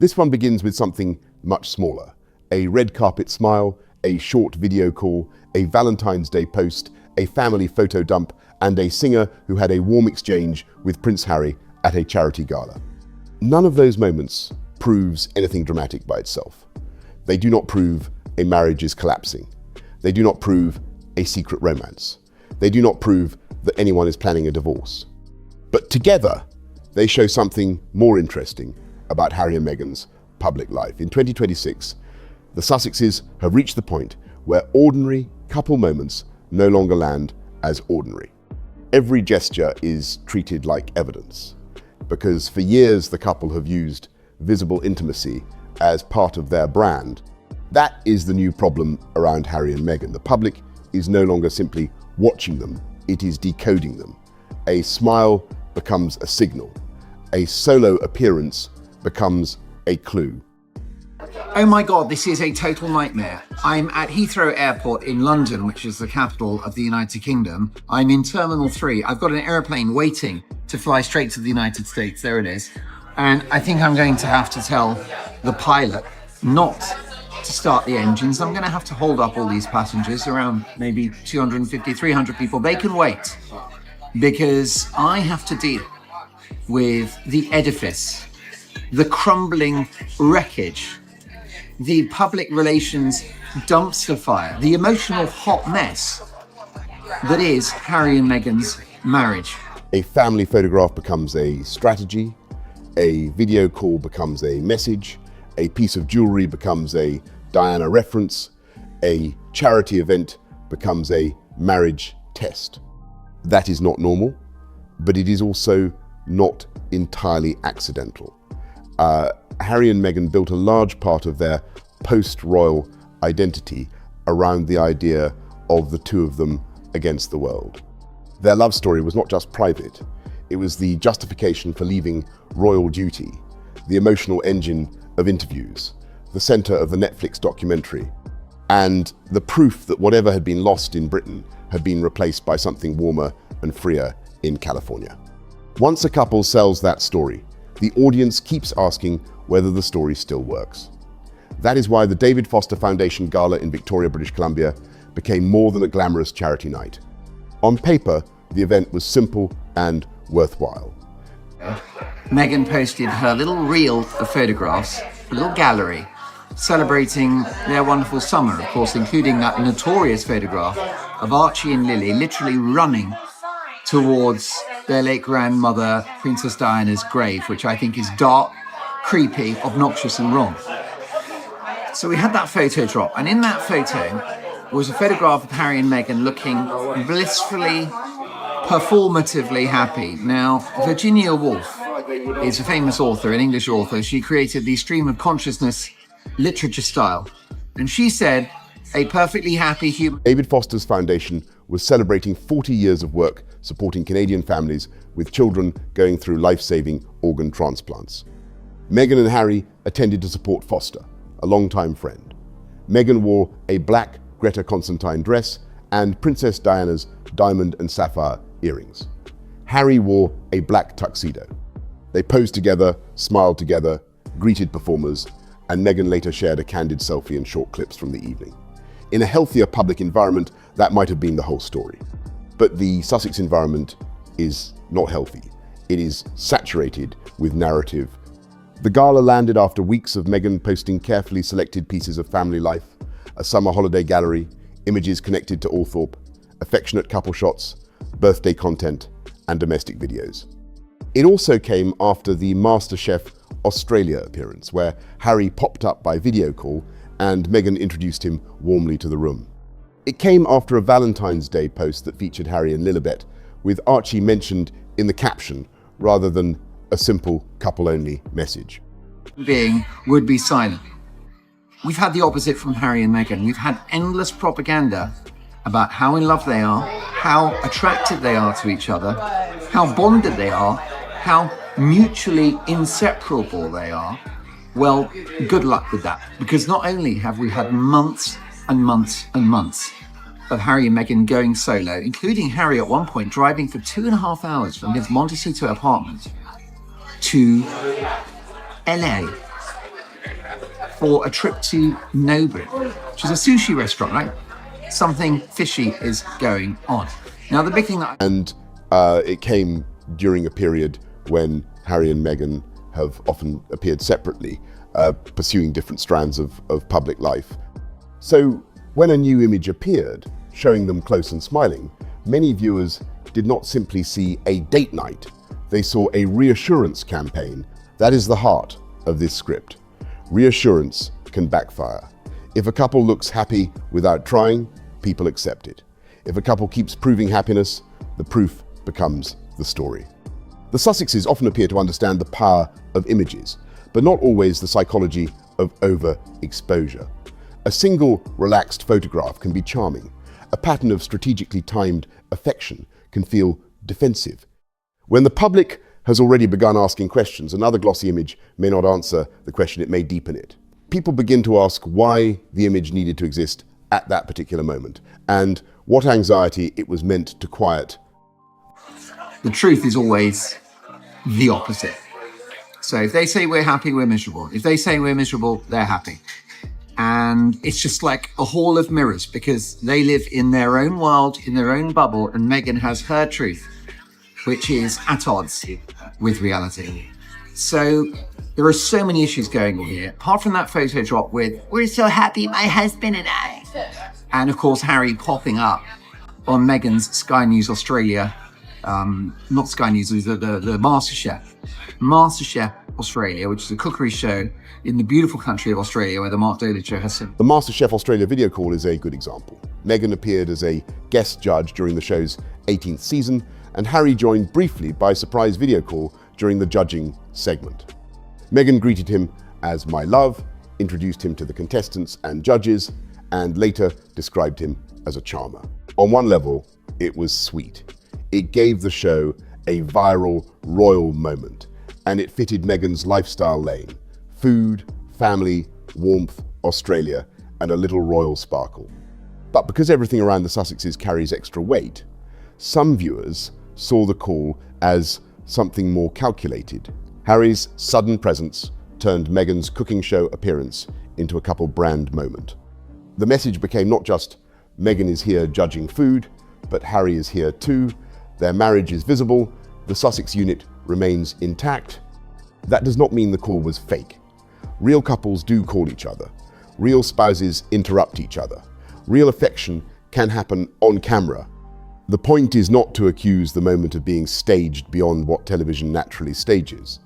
This one begins with something much smaller: a red carpet smile, a short video call, a Valentine's Day post, a family photo dump, and a singer who had a warm exchange with Prince Harry at a charity gala. None of those moments proves anything dramatic by itself. They do not prove a marriage is collapsing. They do not prove a secret romance. They do not prove that anyone is planning a divorce. But together, they show something more interesting about Harry and Meghan's public life. In 2026, the Sussexes have reached the point where ordinary couple moments no longer land as ordinary. Every gesture is treated like evidence, because for years the couple have used visible intimacy as part of their brand. That is the new problem around Harry and Meghan. The public is no longer simply watching them, it is decoding them. A smile becomes a signal. A solo appearance becomes a clue. Oh my God, this is a total nightmare. I'm at Heathrow Airport in London, which is the capital of the United Kingdom. I'm in Terminal 3. I've got an airplane waiting to fly straight to the United States. There it is. And I think I'm going to have to tell the pilot not to start the engines. I'm going to have to hold up all these passengers, around maybe 250, 300 people. They can wait, because I have to deal with the edifice, the crumbling wreckage, the public relations dumpster fire, the emotional hot mess that is Harry and Meghan's marriage. A family photograph becomes a strategy, a video call becomes a message, a piece of jewelry becomes a Diana reference, a charity event becomes a marriage test. That is not normal, but it is also not entirely accidental. Harry and Meghan built a large part of their post-royal identity around the idea of the two of them against the world. Their love story was not just private, it was the justification for leaving royal duty, the emotional engine of interviews, the center of the Netflix documentary, and the proof that whatever had been lost in Britain had been replaced by something warmer and freer in California. Once a couple sells that story, the audience keeps asking whether the story still works. That is why the David Foster Foundation Gala in Victoria, British Columbia became more than a glamorous charity night. On paper, the event was simple and worthwhile. Meghan posted her little reel of photographs, a little gallery, celebrating their wonderful summer, of course, including that notorious photograph of Archie and Lily literally running towards their late grandmother, Princess Diana's grave, which I think is dark, creepy, obnoxious and wrong. So we had that photo drop, and in that photo was a photograph of Harry and Meghan looking blissfully, performatively happy. Now, Virginia Woolf is a famous author, an English author. She created the stream of consciousness literature style, and she said, a perfectly happy human. David Foster's foundation was celebrating 40 years of work supporting Canadian families with children going through life-saving organ transplants. Meghan and Harry attended to support Foster, a longtime friend. Meghan wore a black Greta Constantine dress and Princess Diana's diamond and sapphire earrings. Harry wore a black tuxedo. They posed together, smiled together, greeted performers, and Meghan later shared a candid selfie and short clips from the evening. In a healthier public environment, that might have been the whole story. But the Sussex environment is not healthy. It is saturated with narrative. The gala landed after weeks of Meghan posting carefully selected pieces of family life, a summer holiday gallery, images connected to Althorpe, affectionate couple shots, birthday content, and domestic videos. It also came after the MasterChef Australia appearance, where Harry popped up by video call and Meghan introduced him warmly to the room. It came after a Valentine's Day post that featured Harry and Lilibet, with Archie mentioned in the caption rather than a simple couple-only message. Being would be silent. We've had the opposite from Harry and Meghan. We've had endless propaganda about how in love they are, how attracted they are to each other, how bonded they are, how mutually inseparable they are. Well, good luck with that, because not only have we had months and months and months of Harry and Meghan going solo, including Harry at one point driving for 2.5 hours from his Montecito apartment to LA for a trip to Nobu, which is a sushi restaurant, right? Something fishy is going on. Now, the big thing that... And it came during a period when Harry and Meghan have often appeared separately, pursuing different strands of public life. So when a new image appeared, showing them close and smiling, many viewers did not simply see a date night. They saw a reassurance campaign. That is the heart of this script. Reassurance can backfire. If a couple looks happy without trying, people accept it. If a couple keeps proving happiness, the proof becomes the story. The Sussexes often appear to understand the power of images, but not always the psychology of overexposure. A single relaxed photograph can be charming. A pattern of strategically timed affection can feel defensive. When the public has already begun asking questions, another glossy image may not answer the question, it may deepen it. People begin to ask why the image needed to exist at that particular moment, and what anxiety it was meant to quiet. The truth is always the opposite. So if they say we're happy, we're miserable. If they say we're miserable, they're happy. And it's just like a hall of mirrors, because they live in their own world, in their own bubble, and Meghan has her truth, which is at odds with reality. So there are so many issues going on here, apart from that photo drop with, "We're so happy, my husband and I." And of course, Harry popping up on Meghan's Sky News Australia, not Sky News, the MasterChef Australia, which is a cookery show in the beautiful country of Australia, where the Mark Dolan show has been. The MasterChef Australia video call is a good example. Meghan appeared as a guest judge during the show's 18th season, and Harry joined briefly by surprise video call during the judging segment. Meghan greeted him as "my love," introduced him to the contestants and judges, and later described him as a charmer. On one level, it was sweet. It gave the show a viral royal moment, and it fitted Meghan's lifestyle lane: food, family, warmth, Australia, and a little royal sparkle. But because everything around the Sussexes carries extra weight, some viewers saw the call as something more calculated. Harry's sudden presence turned Meghan's cooking show appearance into a couple brand moment. The message became not just Meghan is here judging food, but Harry is here too. Their marriage is visible. The Sussex unit remains intact. That does not mean the call was fake. Real couples do call each other. Real spouses interrupt each other. Real affection can happen on camera. The point is not to accuse the moment of being staged beyond what television naturally stages.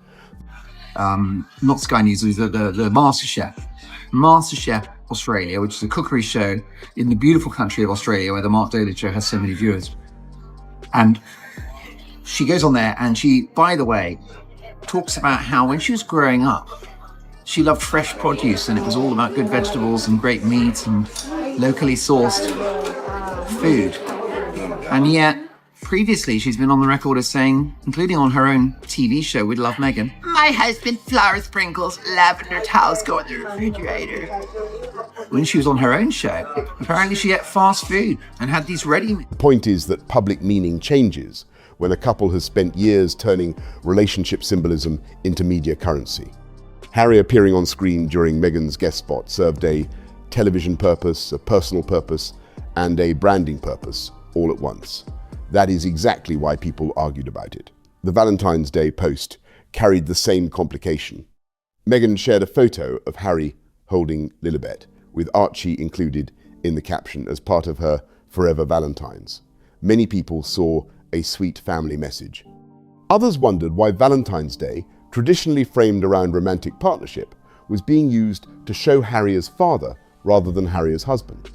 Not Sky News, the MasterChef Australia, which is a cookery show in the beautiful country of Australia, where the Mark Dolan show has so many viewers. And she goes on there and she, by the way, talks about how when she was growing up, she loved fresh produce, and it was all about good vegetables and great meat and locally sourced food. And yet, previously, she's been on the record as saying, including on her own TV show with Love Meghan, "My husband, flour sprinkles, lavender towels go in the refrigerator." When she was on her own show, apparently she ate fast food and had these ready. The point is that public meaning changes when a couple has spent years turning relationship symbolism into media currency. Harry appearing on screen during Meghan's guest spot served a television purpose, a personal purpose, and a branding purpose all at once. That is exactly why people argued about it. The Valentine's Day post carried the same complication. Meghan shared a photo of Harry holding Lilibet, with Archie included in the caption as part of her Forever Valentines. Many people saw a sweet family message. Others wondered why Valentine's Day, traditionally framed around romantic partnership, was being used to show Harry as father rather than Harry as husband.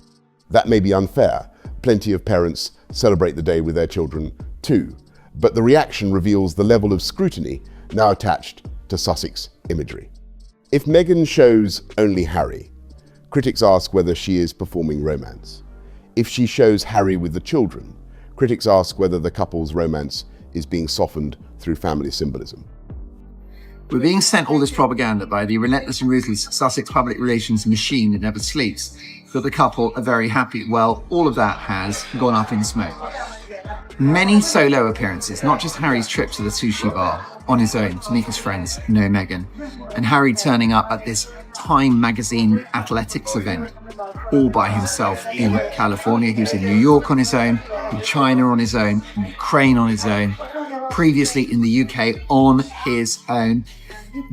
That may be unfair. Plenty of parents celebrate the day with their children too. But the reaction reveals the level of scrutiny now attached to Sussex imagery. If Meghan shows only Harry, critics ask whether she is performing romance. If she shows Harry with the children, critics ask whether the couple's romance is being softened through family symbolism. We're being sent all this propaganda by the relentless and ruthless Sussex public relations machine that never sleeps, that the couple are very happy. Well, all of that has gone up in smoke. Many solo appearances, not just Harry's trip to the sushi bar on his own to meet his friends, no Meghan, and Harry turning up at this Time magazine athletics event all by himself in California. He was in New York on his own, in China on his own, in Ukraine on his own, previously in the UK on his own,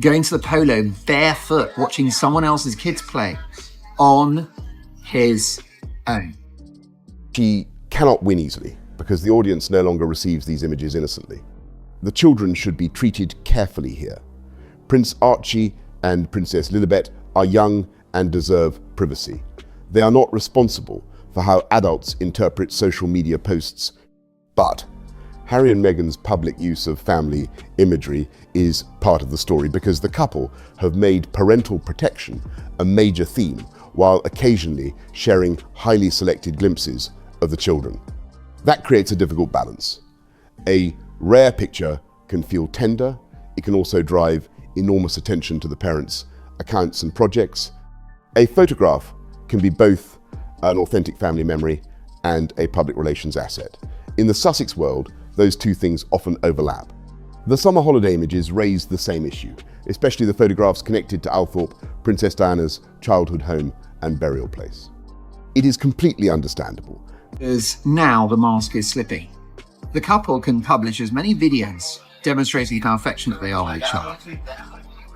going to the polo barefoot, watching someone else's kids play on his own. She cannot win easily because the audience no longer receives these images innocently. The children should be treated carefully here. Prince Archie and Princess Lilibet are young and deserve privacy. They are not responsible for how adults interpret social media posts. But Harry and Meghan's public use of family imagery is part of the story because the couple have made parental protection a major theme while occasionally sharing highly selected glimpses of the children. That creates a difficult balance. A rare picture can feel tender. It can also drive enormous attention to the parents' accounts and projects. A photograph can be both an authentic family memory and a public relations asset. In the Sussex world, those two things often overlap. The summer holiday images raise the same issue, especially the photographs connected to Althorp, Princess Diana's childhood home and burial place. It is completely understandable. Because now the mask is slipping. The couple can publish as many videos demonstrating how affectionate they are with each other,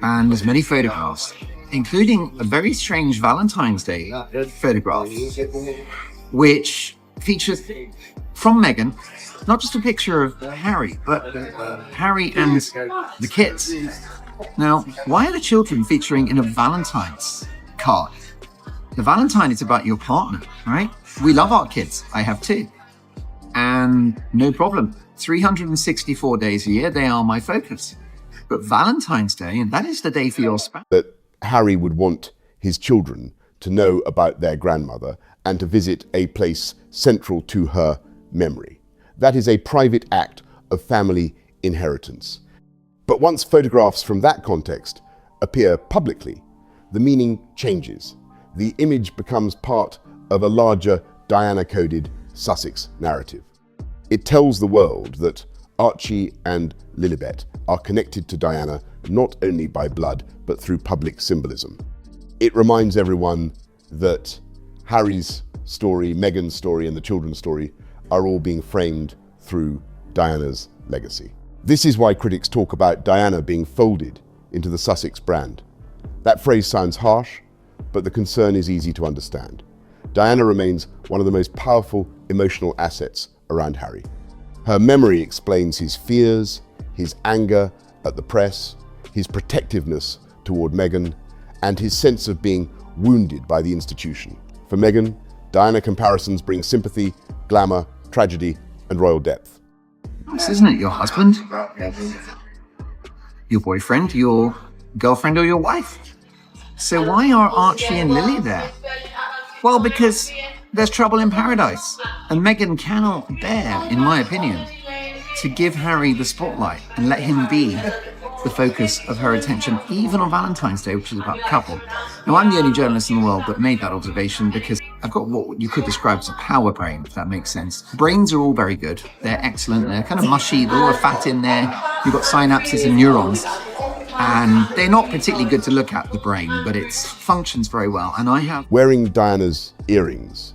and as many photographs, including a very strange Valentine's Day photograph, which features from Meghan, not just a picture of Harry, but Harry and the kids. Now, why are the children featuring in a Valentine's card? The Valentine is about your partner, right? We love our kids. I have two. And no problem. 364 days a year, they are my focus. But Valentine's Day, and that is the day for your spouse. That Harry would want his children to know about their grandmother and to visit a place central to her memory. That is a private act of family inheritance. But once photographs from that context appear publicly, the meaning changes. The image becomes part of a larger Diana-coded Sussex narrative. It tells the world that Archie and Lilibet are connected to Diana not only by blood, but through public symbolism. It reminds everyone that Harry's story, Meghan's story, and the children's story are all being framed through Diana's legacy. This is why critics talk about Diana being folded into the Sussex brand. That phrase sounds harsh, but the concern is easy to understand. Diana remains one of the most powerful emotional assets around Harry. Her memory explains his fears, his anger at the press, his protectiveness toward Meghan, and his sense of being wounded by the institution. For Meghan, Diana comparisons bring sympathy, glamour, tragedy, and royal depth. This isn't it your husband, your boyfriend, your girlfriend, or your wife? So why are Archie and Lily there? Well, because there's trouble in paradise. And Meghan cannot bear, in my opinion, to give Harry the spotlight and let him be the focus of her attention, even on Valentine's Day, which is about the couple. Now, I'm the only journalist in the world that made that observation because I've got what you could describe as a power brain, if that makes sense. Brains are all very good. They're excellent. They're kind of mushy. There's all the fat in there. You've got synapses and neurons. And they're not particularly good to look at, the brain, but it functions very well. And I have... Wearing Diana's earrings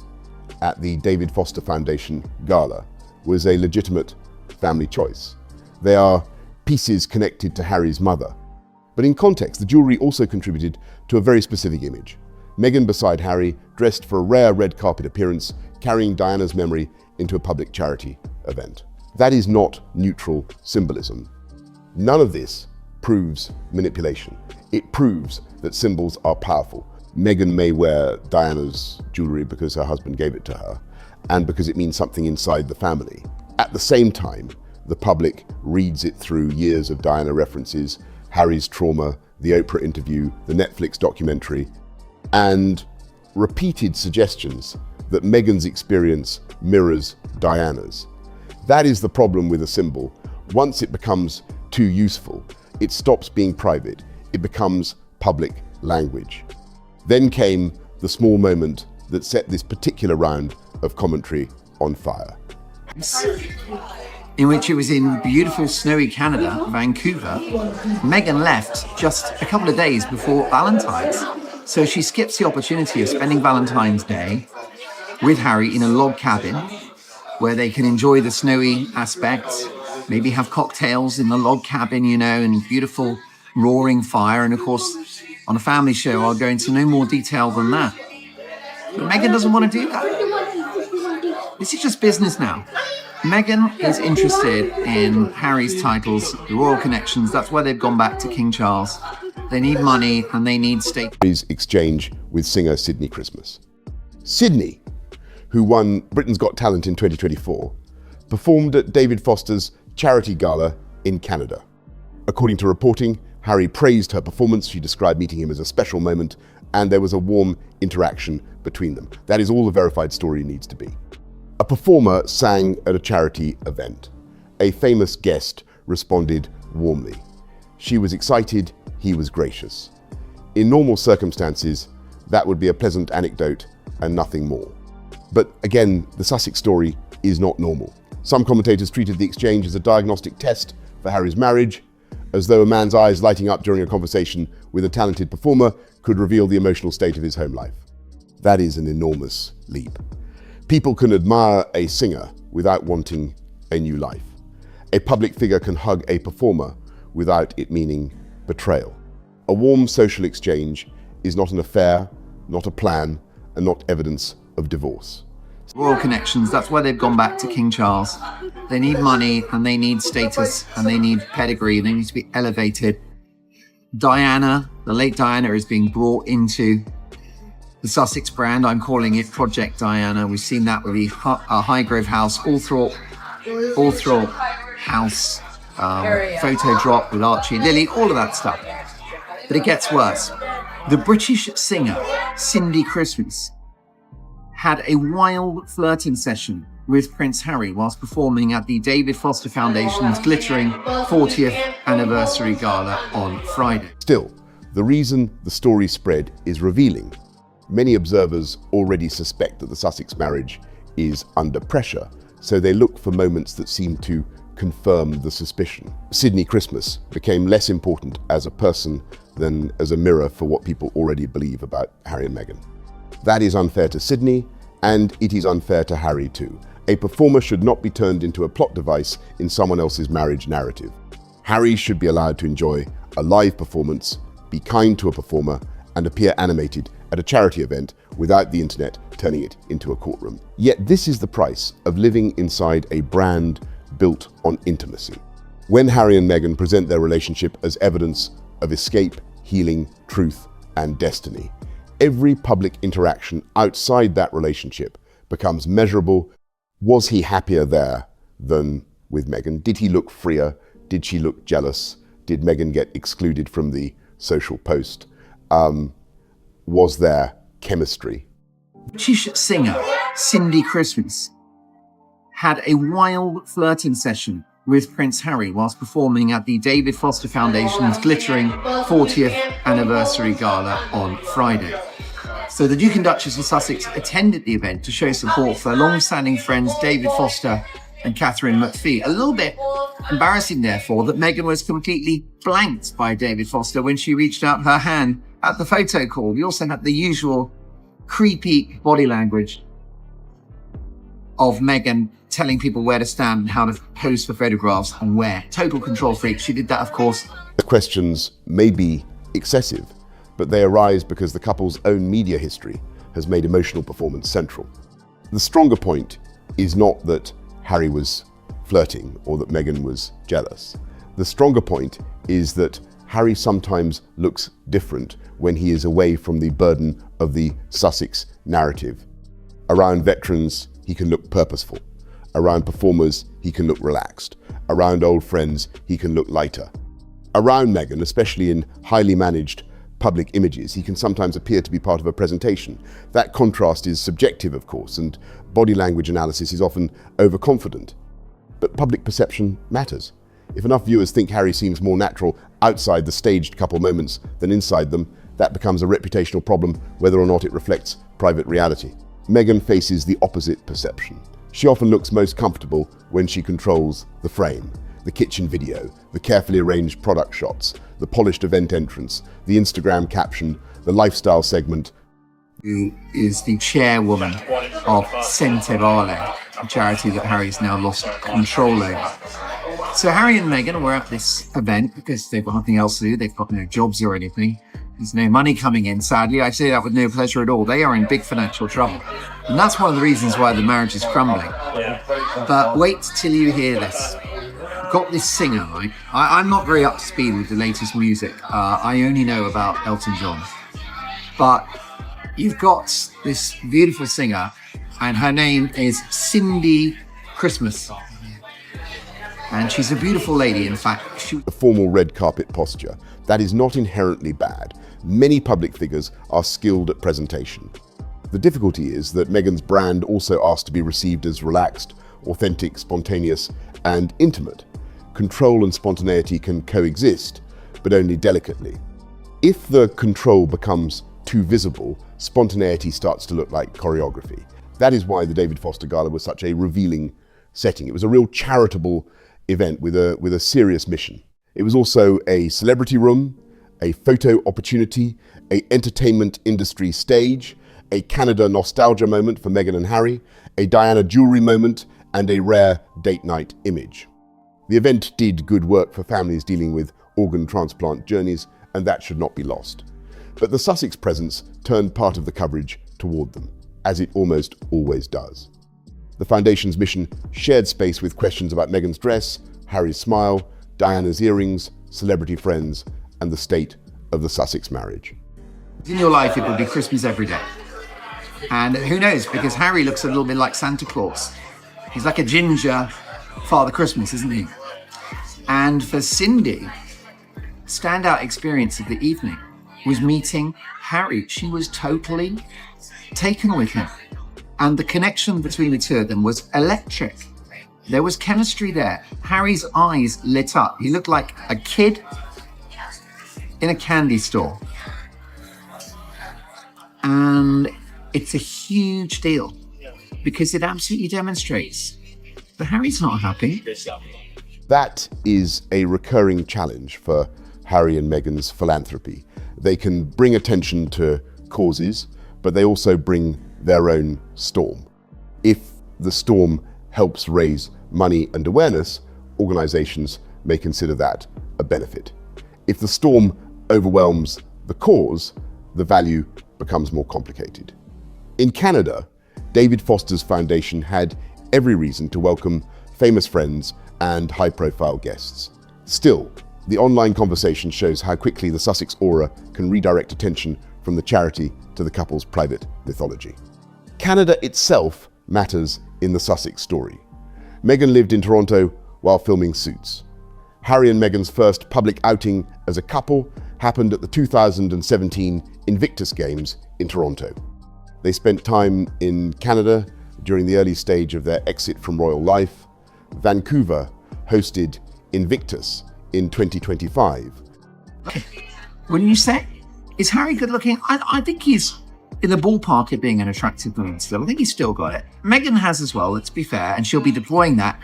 at the David Foster Foundation Gala was a legitimate family choice. They are pieces connected to Harry's mother. But in context, the jewelry also contributed to a very specific image. Meghan beside Harry, dressed for a rare red carpet appearance, carrying Diana's memory into a public charity event. That is not neutral symbolism. None of this proves manipulation. It proves that symbols are powerful. Meghan may wear Diana's jewelry because her husband gave it to her, and because it means something inside the family. At the same time, the public reads it through years of Diana references, Harry's trauma, the Oprah interview, the Netflix documentary, and repeated suggestions that Meghan's experience mirrors Diana's. That is the problem with a symbol. Once it becomes too useful, it stops being private. It becomes public language. Then came the small moment that set this particular round of commentary on fire. in which it was in beautiful snowy Canada, Vancouver. Meghan left just a couple of days before Valentine's. So she skips the opportunity of spending Valentine's Day with Harry in a log cabin where they can enjoy the snowy aspect, maybe have cocktails in the log cabin, and beautiful roaring fire. And of course, on a family show, I'll go into no more detail than that. But Meghan doesn't want to do that. This is just business now. Meghan is interested in Harry's titles, the royal connections. That's why they've gone back to King Charles. They need money and they need state. Exchange with singer Sydney Christmas. Sydney, who won Britain's Got Talent in 2024, performed at David Foster's charity gala in Canada. According to reporting, Harry praised her performance. She described meeting him as a special moment, and there was a warm interaction between them. That is all the verified story needs to be. A performer sang at a charity event. A famous guest responded warmly. She was excited, he was gracious. In normal circumstances, that would be a pleasant anecdote and nothing more. But again, the Sussex story is not normal. Some commentators treated the exchange as a diagnostic test for Harry's marriage, as though a man's eyes lighting up during a conversation with a talented performer could reveal the emotional state of his home life. That is an enormous leap. People can admire a singer without wanting a new life. A public figure can hug a performer without it meaning betrayal. A warm social exchange is not an affair, not a plan, and not evidence of divorce. Royal connections, that's why they've gone back to King Charles. They need money and they need status and they need pedigree. They need to be elevated. Diana, the late Diana, is being brought into the Sussex brand. I'm calling it Project Diana. We've seen that with the Highgrove House, Althorpe House, photo drop with Archie and Lily, all of that stuff. But it gets worse. The British singer, Cindy Christmas, had a wild flirting session with Prince Harry whilst performing at the David Foster Foundation's glittering 40th anniversary gala on Friday. Still, the reason the story spread is revealing. Many observers already suspect that the Sussex marriage is under pressure, so they look for moments that seem to confirm the suspicion. Sydney Christmas became less important as a person than as a mirror for what people already believe about Harry and Meghan. That is unfair to Sydney, and it is unfair to Harry too. A performer should not be turned into a plot device in someone else's marriage narrative. Harry should be allowed to enjoy a live performance, be kind to a performer, and appear animated at a charity event without the internet turning it into a courtroom. Yet this is the price of living inside a brand built on intimacy. When Harry and Meghan present their relationship as evidence of escape, healing, truth, and destiny, every public interaction outside that relationship becomes measurable. Was he happier there than with Meghan? Did he look freer? Did she look jealous? Did Meghan get excluded from the social post? Was there chemistry? British singer Cindy Christmas had a wild flirting session with Prince Harry whilst performing at the David Foster Foundation's glittering 40th anniversary gala on Friday. So the Duke and Duchess of Sussex attended the event to show support for long-standing friends David Foster and Catherine McPhee. A little bit embarrassing, therefore, that Meghan was completely blanked by David Foster when she reached out her hand at the photo call. We also had the usual creepy body language of Meghan telling people where to stand and how to pose for photographs and where. Total control freak. She did that, of course. The questions may be excessive, but they arise because the couple's own media history has made emotional performance central. The stronger point is not that Harry was flirting or that Meghan was jealous. The stronger point is that Harry sometimes looks different when he is away from the burden of the Sussex narrative. Around veterans, he can look purposeful. Around performers, he can look relaxed. Around old friends, he can look lighter. Around Meghan, especially in highly managed public images, he can sometimes appear to be part of a presentation. That contrast is subjective, of course, and body language analysis is often overconfident. But public perception matters. If enough viewers think Harry seems more natural outside the staged couple moments than inside them, that becomes a reputational problem, whether or not it reflects private reality. Meghan faces the opposite perception. She often looks most comfortable when she controls the frame, the kitchen video, the carefully arranged product shots, the polished event entrance, the Instagram caption, the lifestyle segment. Who is the chairwoman of Sente Vale, a charity that Harry's now lost control over. So Harry and Meghan were at this event because they've got nothing else to do. They've got no jobs or anything. There's no money coming in, sadly. I say that with no pleasure at all. They are in big financial trouble. And that's one of the reasons why the marriage is crumbling. But wait till you hear this. Got this singer, right? I'm not very up to speed with the latest music. I only know about Elton John. But you've got this beautiful singer, and her name is Cindy Christmas. And she's a beautiful lady, in fact. A formal red carpet posture. That is not inherently bad. Many public figures are skilled at presentation. The difficulty is that Meghan's brand also asks to be received as relaxed, authentic, spontaneous, and intimate. Control and spontaneity can coexist, but only delicately. If the control becomes too visible, spontaneity starts to look like choreography. That is why the David Foster Gala was such a revealing setting. It was a real charitable event with a serious mission. It was also a celebrity room, a photo opportunity, an entertainment industry stage, a Canada nostalgia moment for Meghan and Harry, a Diana jewelry moment, and a rare date night image. The event did good work for families dealing with organ transplant journeys, and that should not be lost. But the Sussex presence turned part of the coverage toward them, as it almost always does. The Foundation's mission shared space with questions about Meghan's dress, Harry's smile, Diana's earrings, celebrity friends, and the state of the Sussex marriage. In your life, it will be Christmas every day. And who knows, because Harry looks a little bit like Santa Claus. He's like a ginger Father Christmas, isn't he? And for Cindy, standout experience of the evening was meeting Harry. She was totally taken with him. And the connection between the two of them was electric. There was chemistry there. Harry's eyes lit up. He looked like a kid in a candy store. And it's a huge deal because it absolutely demonstrates that Harry's not happy. That is a recurring challenge for Harry and Meghan's philanthropy. They can bring attention to causes, but they also bring their own storm. If the storm helps raise money and awareness, organizations may consider that a benefit. If the storm overwhelms the cause, the value becomes more complicated. In Canada, David Foster's foundation had every reason to welcome famous friends and high-profile guests. Still, the online conversation shows how quickly the Sussex aura can redirect attention from the charity to the couple's private mythology. Canada itself matters in the Sussex story. Meghan lived in Toronto while filming Suits. Harry and Meghan's first public outing as a couple happened at the 2017 Invictus Games in Toronto. They spent time in Canada during the early stage of their exit from royal life. Vancouver hosted Invictus in 2025. When you say, is Harry good looking? I think he's in the ballpark of being an attractive woman still. I think he's still got it. Meghan has as well, let's be fair, and she'll be deploying that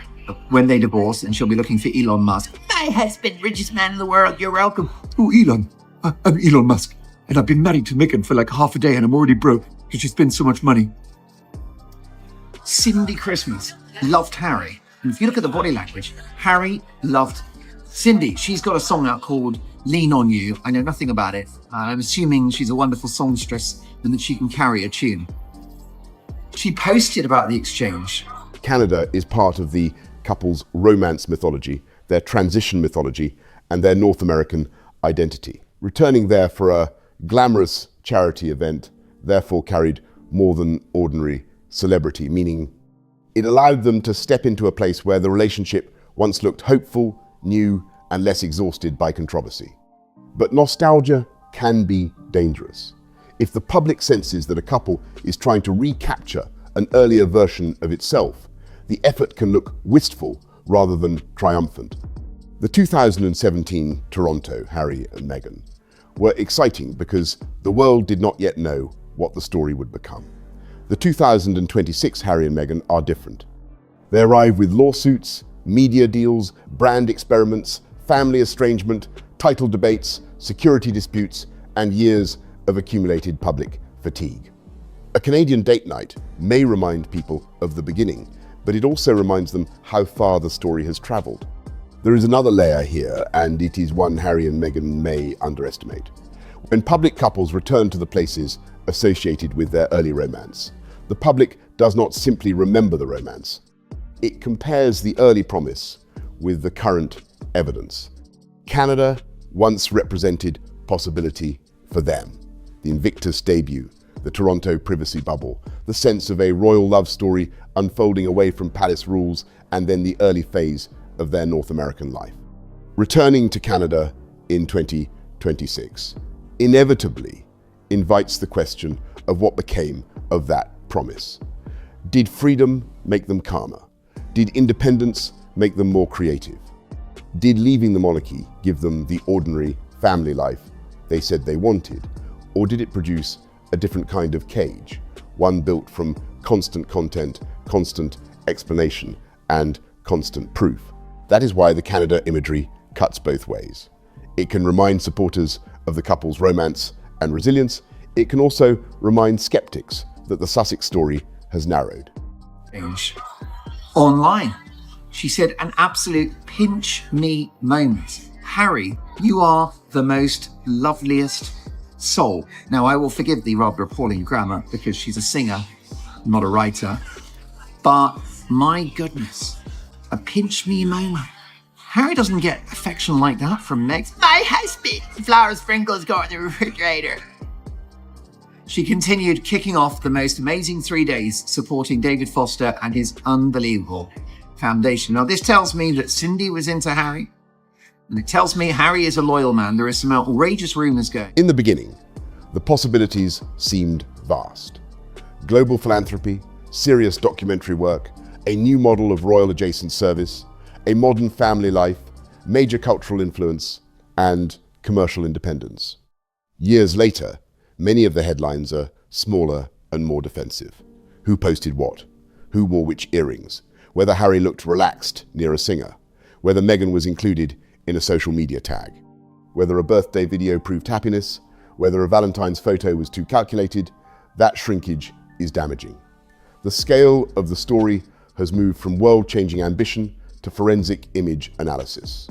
when they divorce, and she'll be looking for Elon Musk. My husband, richest man in the world, you're welcome. Oh, Elon, I'm Elon Musk, and I've been married to Meghan for like half a day, and I'm already broke because she spends so much money. Cindy Christmas loved Harry. And if you look at the body language, Harry loved Cindy. She's got a song out called Lean On You. I know nothing about it. I'm assuming she's a wonderful songstress and that she can carry a tune. She posted about the exchange. Canada is part of the couple's romance mythology, their transition mythology, and their North American identity. Returning there for a glamorous charity event therefore carried more than ordinary celebrity, meaning it allowed them to step into a place where the relationship once looked hopeful, new, and less exhausted by controversy. But nostalgia can be dangerous. If the public senses that a couple is trying to recapture an earlier version of itself, the effort can look wistful rather than triumphant. The 2017 Toronto Harry and Meghan were exciting because the world did not yet know what the story would become. The 2026 Harry and Meghan are different. They arrive with lawsuits, media deals, brand experiments, family estrangement, title debates, security disputes, and years of accumulated public fatigue. A Canadian date night may remind people of the beginning, but it also reminds them how far the story has travelled. There is another layer here, and it is one Harry and Meghan may underestimate. When public couples return to the places associated with their early romance, the public does not simply remember the romance. It compares the early promise with the current evidence. Canada once represented possibility for them. The Invictus debut, the Toronto privacy bubble, the sense of a royal love story unfolding away from palace rules, and then the early phase of their North American life. Returning to Canada in 2026 inevitably invites the question of what became of that promise. Did freedom make them calmer? Did independence make them more creative? Did leaving the monarchy give them the ordinary family life they said they wanted? Or did it produce a different kind of cage, one built from constant content, constant explanation, and constant proof? That is why the Canada imagery cuts both ways. It can remind supporters of the couple's romance and resilience. It can also remind skeptics that the Sussex story has narrowed. Online, she said, an absolute pinch me moment. Harry, you are the most loveliest soul. Now, I will forgive the rather appalling grammar because she's a singer, not a writer. But my goodness, a pinch me moment. Harry doesn't get affection like that from Meg. My husband, flower sprinkles go in the refrigerator. She continued, kicking off the most amazing 3 days supporting David Foster and his unbelievable foundation. Now, this tells me that Cindy was into Harry, and it tells me Harry is a loyal man. There is some outrageous rumors going. In the beginning, the possibilities seemed vast. Global philanthropy, serious documentary work, a new model of royal adjacent service, a modern family life, major cultural influence, and commercial independence. Years later, many of the headlines are smaller and more defensive. Who posted what? Who wore which earrings? Whether Harry looked relaxed near a singer? Whether Meghan was included in a social media tag? Whether a birthday video proved happiness? Whether a Valentine's photo was too calculated? That shrinkage is damaging. The scale of the story has moved from world-changing ambition to forensic image analysis.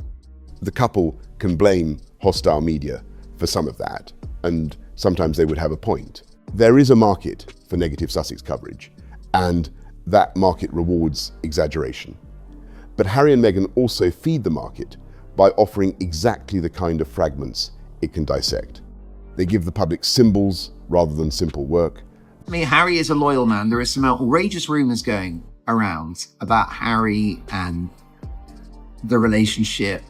The couple can blame hostile media for some of that, and sometimes they would have a point. There is a market for negative Sussex coverage, and that market rewards exaggeration. But Harry and Meghan also feed the market by offering exactly the kind of fragments it can dissect. They give the public symbols rather than simple work. Harry is a loyal man. There is some outrageous rumors going around about Harry and the relationship,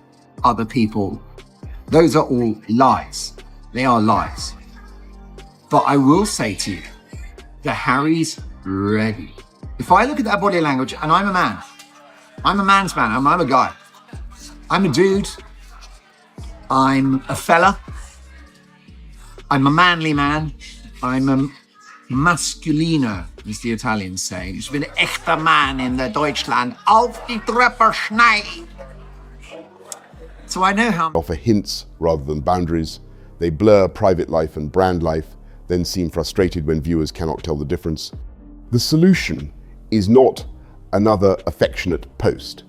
other people. Those are all lies. They are lies. But I will say to you that Harry's ready. If I look at that body language, and I'm a man, I'm a man's man, I'm a guy. I'm a dude. I'm a fella. I'm a manly man. I'm a masculino, as the Italians say. Ich bin ein echter Mann in der Deutschland. Auf die Treppe schneiden. So I know how. Offer hints rather than boundaries. They blur private life and brand life, then seem frustrated when viewers cannot tell the difference. The solution is not another affectionate post.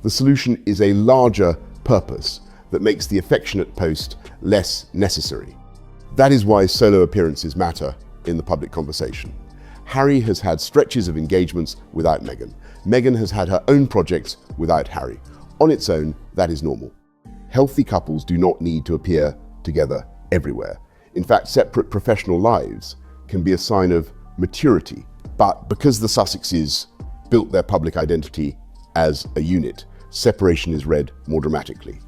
The solution is a larger purpose that makes the affectionate post less necessary. That is why solo appearances matter in the public conversation. Harry has had stretches of engagements without Meghan. Meghan has had her own projects without Harry. On its own, that is normal. Healthy couples do not need to appear together everywhere. In fact, separate professional lives can be a sign of maturity. But because the Sussexes built their public identity as a unit, separation is read more dramatically.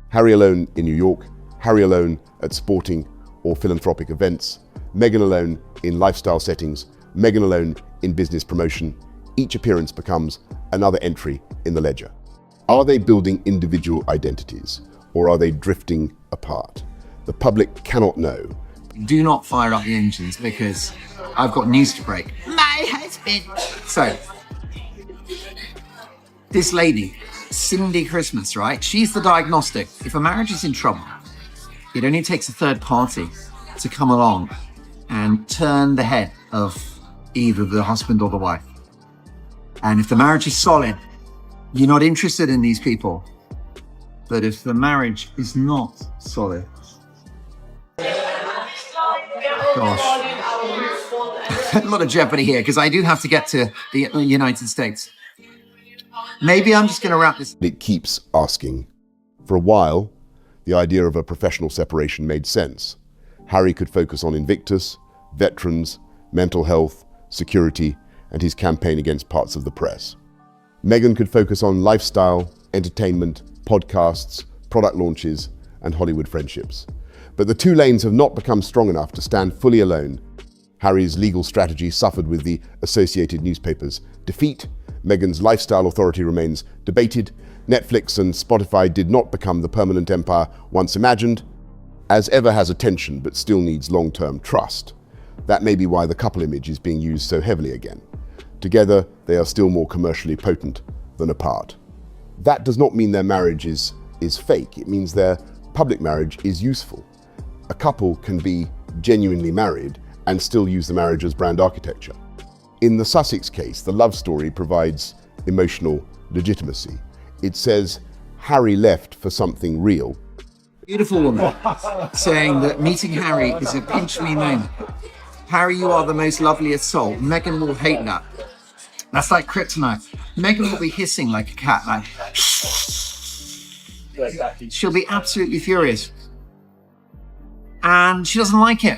Harry alone in New York, Harry alone at sporting or philanthropic events, Meghan alone in lifestyle settings, Meghan alone in business promotion. Each appearance becomes another entry in the ledger. Are they building individual identities, or are they drifting apart? The public cannot know. Do not fire up the engines, because I've got news to break. My husband. So, This lady, Cindy Christmas, right? She's the diagnostic. If a marriage is in trouble, it only takes a third party to come along and turn the head of either the husband or the wife. And if the marriage is solid, you're not interested in these people. But if the marriage is not solid, gosh, a lot of jeopardy here, because I do have to get to the United States. Maybe I'm just going to wrap this. It keeps asking. For a while, the idea of a professional separation made sense. Harry could focus on Invictus, veterans, mental health, security, and his campaign against parts of the press. Meghan could focus on lifestyle, entertainment, podcasts, product launches, and Hollywood friendships. But the two lanes have not become strong enough to stand fully alone. Harry's legal strategy suffered with the Associated Newspaper's defeat. Meghan's lifestyle authority remains debated. Netflix and Spotify did not become the permanent empire once imagined. As ever has attention, but still needs long-term trust. That may be why the couple image is being used so heavily again. Together, they are still more commercially potent than apart. That does not mean their marriage is fake. It means their public marriage is useful. A couple can be genuinely married and still use the marriage as brand architecture. In the Sussex case, the love story provides emotional legitimacy. It says Harry left for something real. Beautiful woman saying that meeting Harry is a pinch me moment. Harry, you are the most loveliest soul. Meghan will hate that. That's like kryptonite. Meghan will be hissing like a cat, like she'll be absolutely furious. And she doesn't like it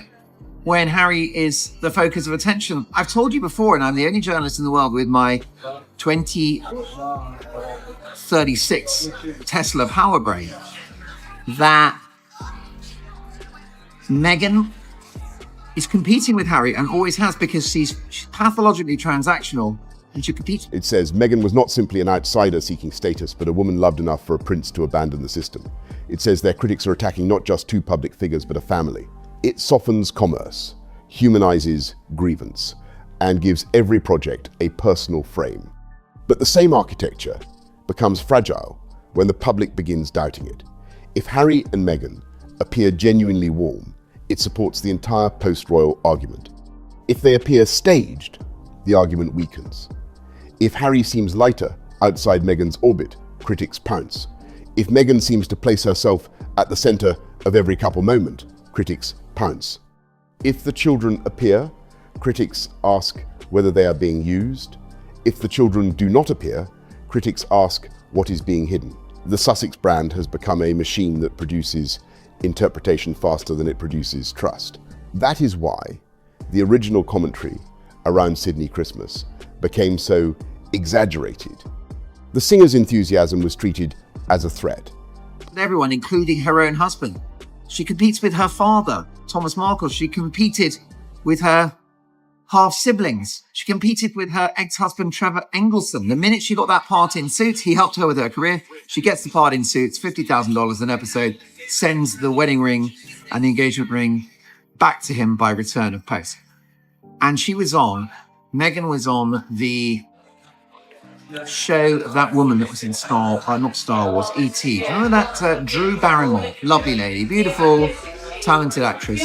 when Harry is the focus of attention. I've told you before, and I'm the only journalist in the world with my 2036 Tesla power brain, that Meghan is competing with Harry and always has, because she's pathologically transactional and she competes. It says Meghan was not simply an outsider seeking status, but a woman loved enough for a prince to abandon the system. It says their critics are attacking not just two public figures, but a family. It softens commerce, humanizes grievance, and gives every project a personal frame. But the same architecture becomes fragile when the public begins doubting it. If Harry and Meghan appear genuinely warm, it supports the entire post-royal argument. If they appear staged, the argument weakens. If Harry seems lighter outside Meghan's orbit, critics pounce. If Meghan seems to place herself at the center of every couple moment, critics pounce. If the children appear, critics ask whether they are being used. If the children do not appear, critics ask what is being hidden. The Sussex brand has become a machine that produces interpretation faster than it produces trust. That is why the original commentary around Sydney Christmas became so exaggerated. The singer's enthusiasm was treated as a threat. Everyone, including her own husband. She competes with her father, Thomas Markle. She competed with her half-siblings. She competed with her ex-husband, Trevor Engelson. The minute she got that part in Suits, he helped her with her career. She gets the part in Suits, $50,000 an episode, sends the wedding ring and the engagement ring back to him by return of post. And Meghan was on the show of that woman that was in not Star Wars, E.T. Do you remember that? Drew Barrymore, lovely lady, beautiful, talented actress.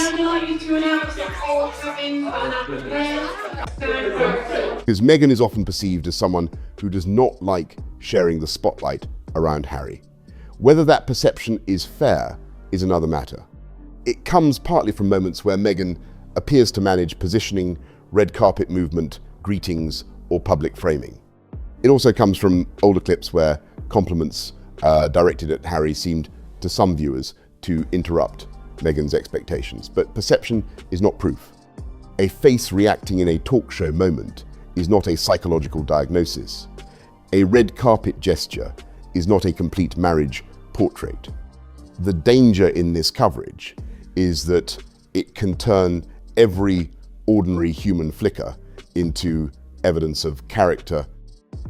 Because Meghan is often perceived as someone who does not like sharing the spotlight around Harry. Whether that perception is fair is another matter. It comes partly from moments where Meghan appears to manage positioning, red carpet movement, greetings, or public framing. It also comes from older clips where compliments directed at Harry seemed, to some viewers, to interrupt Meghan's expectations. But perception is not proof. A face reacting in a talk show moment is not a psychological diagnosis. A red carpet gesture is not a complete marriage portrait. The danger in this coverage is that it can turn every ordinary human flicker into evidence of character.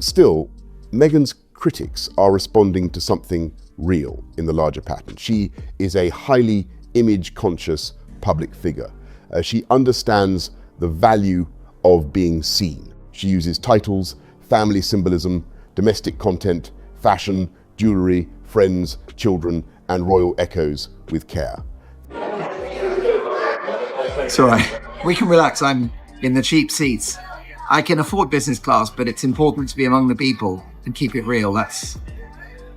Still, Meghan's critics are responding to something real in the larger pattern. She is a highly image-conscious public figure. She understands the value of being seen. She uses titles, family symbolism domestic content, fashion, jewellery, friends, children, and royal echoes with care. It's all right. We can relax. I'm in the cheap seats. I can afford business class, but it's important to be among the people and keep it real. I'm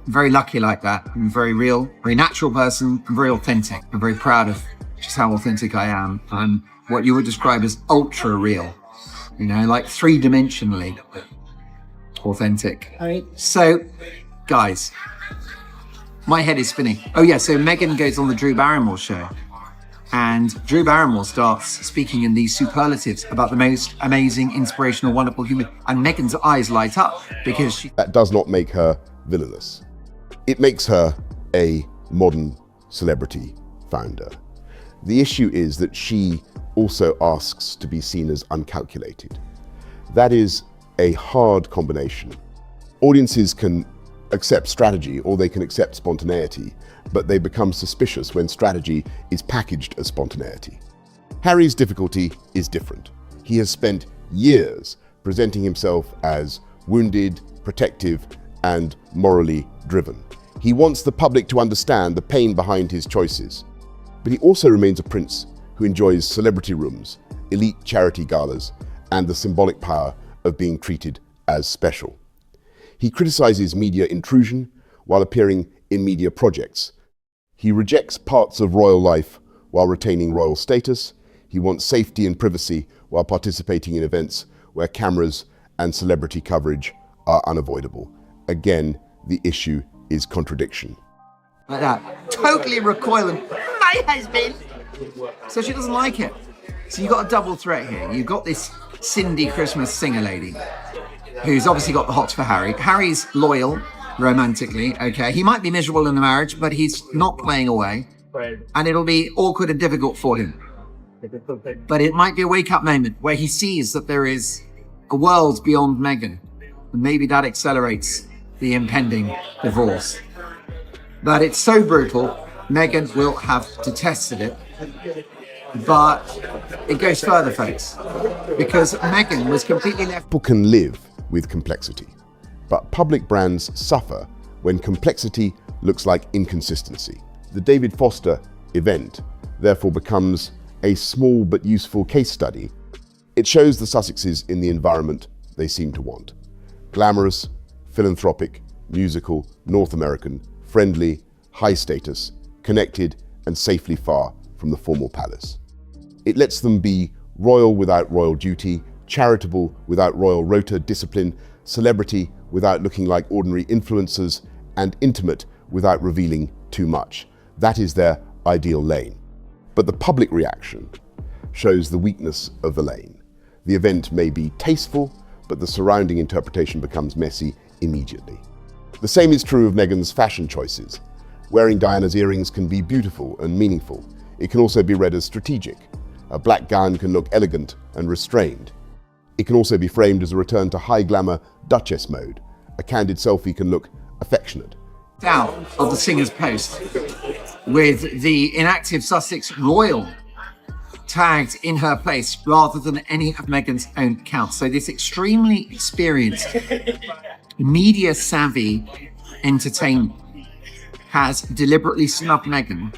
very lucky like that. I'm a very real, very natural person. I'm very authentic. I'm very proud of just how authentic I am. I'm what you would describe as ultra real, like three-dimensionally authentic. All right. So, guys, my head is spinning. Oh yeah, so Meghan goes on the Drew Barrymore show. And Drew Barrymore starts speaking in these superlatives about the most amazing, inspirational, wonderful human. And Meghan's eyes light up because That does not make her villainous. It makes her a modern celebrity founder. The issue is that she also asks to be seen as uncalculated. That is a hard combination. Audiences can accept strategy or they can accept spontaneity, but they become suspicious when strategy is packaged as spontaneity. Harry's difficulty is different. He has spent years presenting himself as wounded, protective, and morally driven. He wants the public to understand the pain behind his choices, but he also remains a prince who enjoys celebrity rooms, elite charity galas, and the symbolic power of being treated as special. He criticizes media intrusion while appearing in media projects. He rejects parts of royal life while retaining royal status. He wants safety and privacy while participating in events where cameras and celebrity coverage are unavoidable. Again, the issue is contradiction. like that, totally recoiling. My husband. So she doesn't like it. So you've got a double threat here. You've got this Cindy Christmas singer lady who's obviously got the hots for Harry. Harry's loyal romantically, okay. He might be miserable in the marriage, but he's not playing away. And it'll be awkward and difficult for him. But it might be a wake-up moment where he sees that there is a world beyond Meghan. And maybe that accelerates the impending divorce. But it's so brutal, Meghan will have detested it. But it goes further, folks, because Meghan was completely left. People can live with complexity, but public brands suffer when complexity looks like inconsistency. The David Foster event therefore becomes a small but useful case study. It shows the Sussexes in the environment they seem to want. Glamorous, philanthropic, musical, North American, friendly, high status, connected and safely far from the formal palace. It lets them be royal without royal duty, charitable without royal rota discipline, celebrity without looking like ordinary influencers, and intimate without revealing too much. That is their ideal lane. But the public reaction shows the weakness of the lane. The event may be tasteful, but the surrounding interpretation becomes messy immediately. The same is true of Meghan's fashion choices. Wearing Diana's earrings can be beautiful and meaningful. It can also be read as strategic. A black gown can look elegant and restrained. It can also be framed as a return to high glamour Duchess mode. A candid selfie can look affectionate. Out of the Singer's Post with the inactive Sussex royal tagged in her place rather than any of Meghan's own accounts. So this extremely experienced, media-savvy entertainer has deliberately snubbed Meghan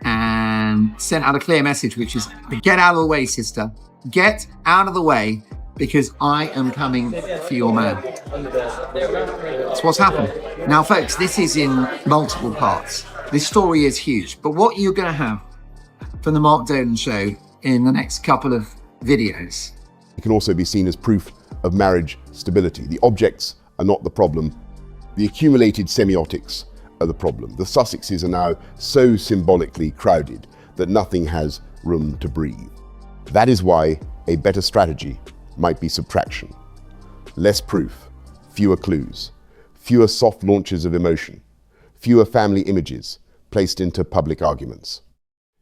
and sent out a clear message, which is, get out of the way, sister. Get out of the way, because I am coming for your man. That's what's happened. Now, folks, this is in multiple parts. This story is huge, but what you're going to have from the Mark Dolan show in the next couple of videos. It can also be seen as proof of marriage stability. The objects are not the problem. The accumulated semiotics are the problem. The Sussexes are now so symbolically crowded that nothing has room to breathe. That is why a better strategy might be subtraction. Less proof, fewer clues, fewer soft launches of emotion, fewer family images placed into public arguments,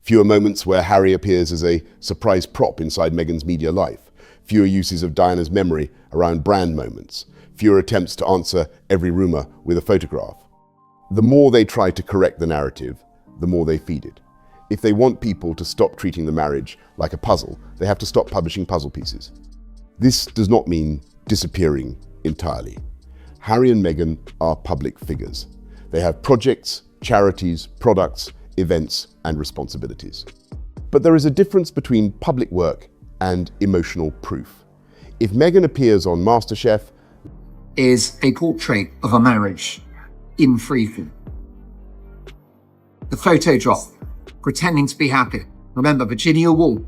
fewer moments where Harry appears as a surprise prop inside Meghan's media life, fewer uses of Diana's memory around brand moments, fewer attempts to answer every rumor with a photograph. The more they try to correct the narrative, the more they feed it. If they want people to stop treating the marriage like a puzzle, they have to stop publishing puzzle pieces. This does not mean disappearing entirely. Harry and Meghan are public figures. They have projects, charities, products, events, and responsibilities. But there is a difference between public work and emotional proof. If Meghan appears on MasterChef, is a portrait of a marriage in freefall. The photo drop, pretending to be happy. Remember, Virginia Woolf,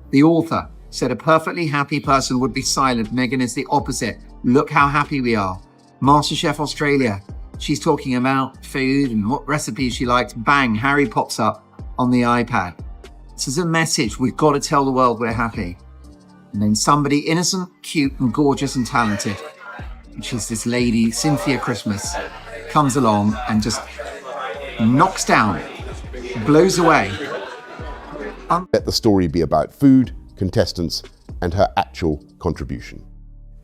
the author, said a perfectly happy person would be silent. Meghan is the opposite. Look how happy we are. MasterChef Australia, she's talking about food and what recipes she likes. Bang, Harry pops up on the iPad. This is a message. We've got to tell the world we're happy. And then somebody innocent, cute and gorgeous and talented, which is this lady, Cynthia Christmas, comes along and just knocks down, blows away. Let the story be about food, contestants, and her actual contribution.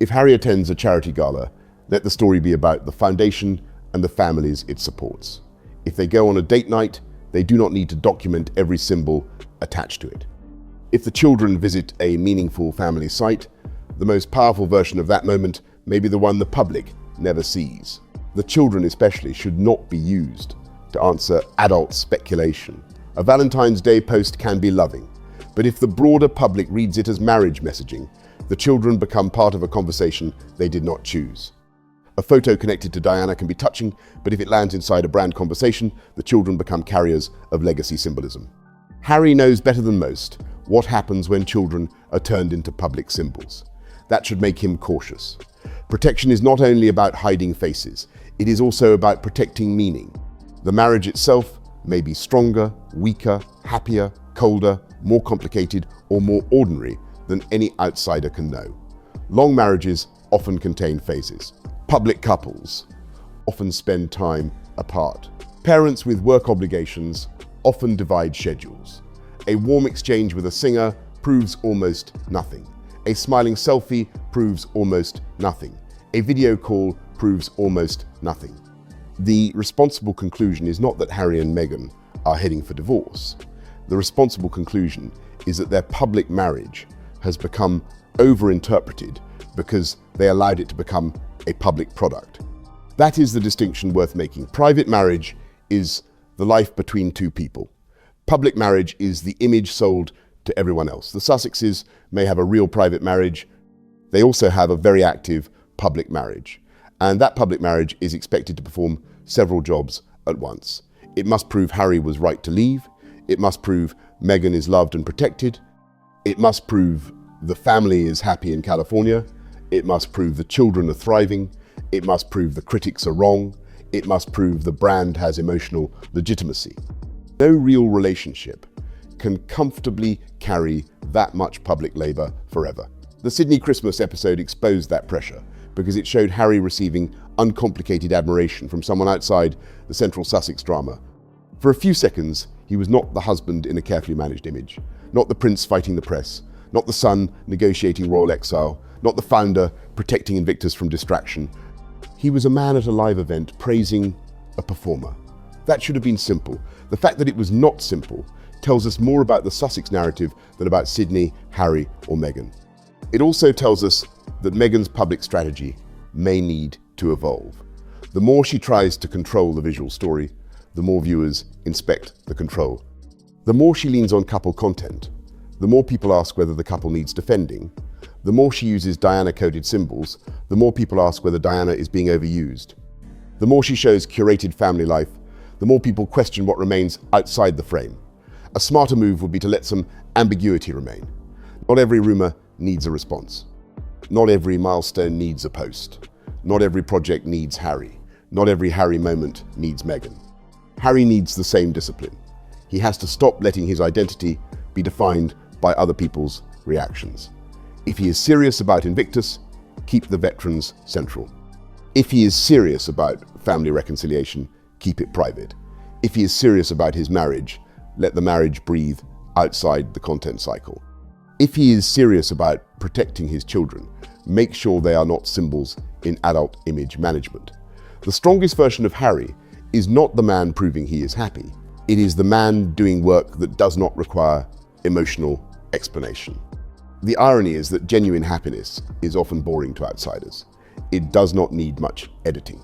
If Harry attends a charity gala, let the story be about the foundation and the families it supports. If they go on a date night, they do not need to document every symbol attached to it. If the children visit a meaningful family site, the most powerful version of that moment may be the one the public never sees. The children especially should not be used to answer adult speculation. A Valentine's Day post can be loving, but if the broader public reads it as marriage messaging, the children become part of a conversation they did not choose. A photo connected to Diana can be touching, but if it lands inside a brand conversation, the children become carriers of legacy symbolism. Harry knows better than most what happens when children are turned into public symbols. That should make him cautious. Protection is not only about hiding faces, it is also about protecting meaning. The marriage itself may be stronger, weaker, happier, colder, more complicated, or more ordinary than any outsider can know. Long marriages often contain phases. Public couples often spend time apart. Parents with work obligations often divide schedules. A warm exchange with a singer proves almost nothing. A smiling selfie proves almost nothing. A video call proves almost nothing. The responsible conclusion is not that Harry and Meghan are heading for divorce. The responsible conclusion is that their public marriage has become overinterpreted because they allowed it to become a public product. That is the distinction worth making. Private marriage is the life between two people. Public marriage is the image sold to everyone else. The Sussexes may have a real private marriage. They also have a very active public marriage. And that public marriage is expected to perform several jobs at once. It must prove Harry was right to leave. It must prove Meghan is loved and protected. It must prove the family is happy in California. It must prove the children are thriving. It must prove the critics are wrong. It must prove the brand has emotional legitimacy. No real relationship can comfortably carry that much public labor forever. The Sydney Christmas episode exposed that pressure because it showed Harry receiving uncomplicated admiration from someone outside the central Sussex drama. For a few seconds, he was not the husband in a carefully managed image, not the prince fighting the press, not the son negotiating royal exile, not the founder protecting Invictus from distraction. He was a man at a live event praising a performer. That should have been simple. The fact that it was not simple tells us more about the Sussex narrative than about Sydney, Harry, or Meghan. It also tells us that Meghan's public strategy may need to evolve. The more she tries to control the visual story, the more viewers inspect the control. The more she leans on couple content, the more people ask whether the couple needs defending. The more she uses Diana-coded symbols, the more people ask whether Diana is being overused. The more she shows curated family life, the more people question what remains outside the frame. A smarter move would be to let some ambiguity remain. Not every rumor needs a response. Not every milestone needs a post. Not every project needs Harry. Not every Harry moment needs Meghan. Harry needs the same discipline. He has to stop letting his identity be defined by other people's reactions. If he is serious about Invictus, keep the veterans central. If he is serious about family reconciliation, keep it private. If he is serious about his marriage, let the marriage breathe outside the content cycle. If he is serious about protecting his children, make sure they are not symbols in adult image management. The strongest version of Harry is not the man proving he is happy. It is the man doing work that does not require emotional explanation. The irony is that genuine happiness is often boring to outsiders. it does not need much editing.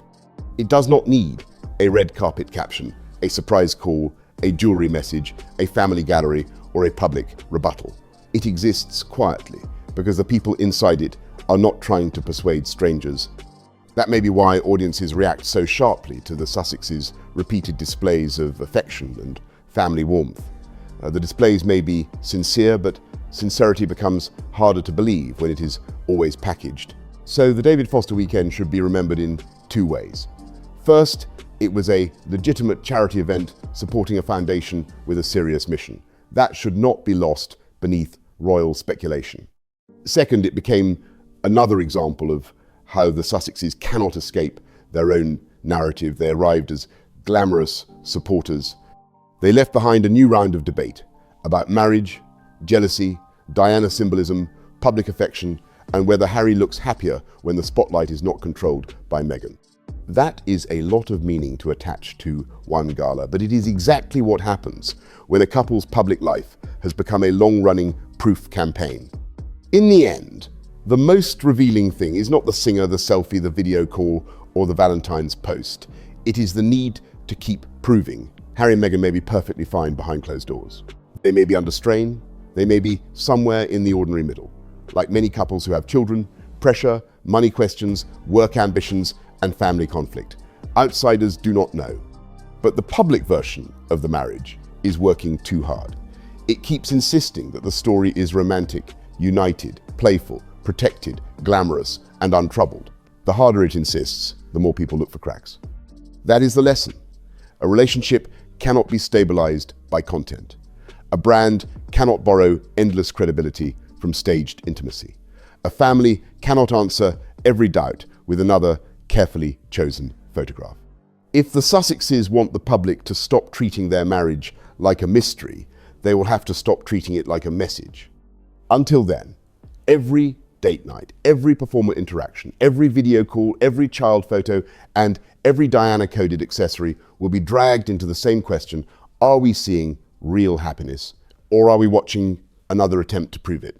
It does not need a red carpet caption, a surprise call, a jewelry message, a family gallery, or a public rebuttal. It exists quietly because the people inside it are not trying to persuade strangers. That may be why audiences react so sharply to the Sussexes' repeated displays of affection and family warmth. The displays may be sincere, but sincerity becomes harder to believe when it is always packaged. So the David Foster weekend should be remembered in two ways. First, it was a legitimate charity event supporting a foundation with a serious mission. That should not be lost beneath royal speculation. Second, it became another example of how the Sussexes cannot escape their own narrative. They arrived as glamorous supporters. They left behind a new round of debate about marriage, jealousy, Diana symbolism, public affection, and whether Harry looks happier when the spotlight is not controlled by Meghan. That is a lot of meaning to attach to one gala, but it is exactly what happens when a couple's public life has become a long-running proof campaign. In the end, the most revealing thing is not the singer, the selfie, the video call, or the Valentine's post. It is the need to keep proving. Harry and Meghan may be perfectly fine behind closed doors. They may be under strain. They may be somewhere in the ordinary middle. Like many couples who have children, pressure, money questions, work ambitions, and family conflict. Outsiders do not know. But the public version of the marriage is working too hard. It keeps insisting that the story is romantic, united, playful, protected, glamorous, and untroubled. The harder it insists, the more people look for cracks. That is the lesson. A relationship cannot be stabilized by content. A brand cannot borrow endless credibility from staged intimacy. A family cannot answer every doubt with another carefully chosen photograph. If the Sussexes want the public to stop treating their marriage like a mystery, they will have to stop treating it like a message. Until then, every date night, every performer interaction, every video call, every child photo, and every Diana-coded accessory will be dragged into the same question: are we seeing real happiness, or are we watching another attempt to prove it?